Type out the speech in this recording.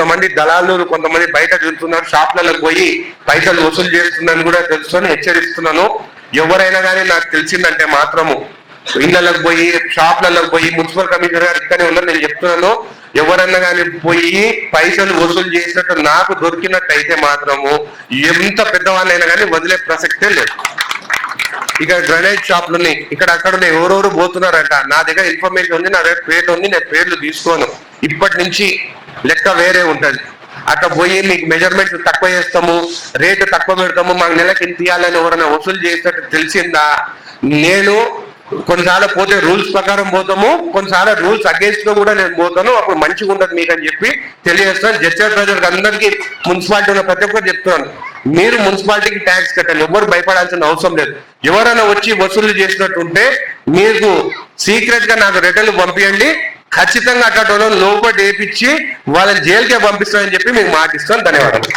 కొంతమంది దళాలు కొంతమంది బయట తిరుగుతున్నారు, షాప్లకు పోయి పైసలు వసూలు చేస్తుందని కూడా తెలుసుకొని హెచ్చరిస్తున్నాను. ఎవరైనా కానీ నాకు తెలిసిందంటే మాత్రము ఇళ్లకు పోయి షాప్లకు పోయి మున్సిపల్ కమిషనర్ గారు ఇక్కడే ఉన్నారు, నేను చెప్తున్నాను, ఎవరన్నా కానీ పోయి పైసలు వసూలు చేసినట్టు నాకు దొరికినట్టయితే మాత్రము ఎంత పెద్దవాళ్ళైనా కానీ వదిలే ప్రసక్తే లేదు. ఇక గ్రనైట్ షాప్లని ఇక్కడ అక్కడ ఎవరెవరు పోతున్నారంట, నా దగ్గర ఇన్ఫర్మేషన్ ఉంది, నా దగ్గర పేర్లు ఉంది, నేను పేర్లు తీసుకోను. ఇప్పటి నుంచి లెక్క వేరే ఉంటది. అట్లా పోయి మీకు మెజర్మెంట్స్ తక్కువ చేస్తాము, రేటు తక్కువ పెడతాము, మాకు నెలకి ఇంత ఇవ్వాలని ఎవరైనా వసూలు చేసినట్టు తెలిసిందా, నేను కొన్నిసార్లు పోతే రూల్స్ ప్రకారం పోతాము, కొన్నిసార్లు రూల్స్ అగేన్స్ట్ లో కూడా నేను పోతాను. అప్పుడు మంచిగా ఉండదు మీకు అని చెప్పి తెలియజేస్తాను. జడ్చర్ ప్రజలకు అందరికీ మున్సిపాలిటీ ఉన్న ప్రతి ఒక్కరు చెప్తున్నాను, మీరు మున్సిపాలిటీకి ట్యాక్స్ కట్టాలి, ఎవరు భయపడాల్సిన అవసరం లేదు. ఎవరైనా వచ్చి వసూలు చేసినట్టుంటే మీకు సీక్రెట్ గా నాకు రిటర్న్ పంపించండి, ఖచ్చితంగా అట్లా లోపల వేపించి వాళ్ళని జైలుకే పంపిస్తానని చెప్పి మీకు మాటిస్తాను. ధన్యవాదాలు.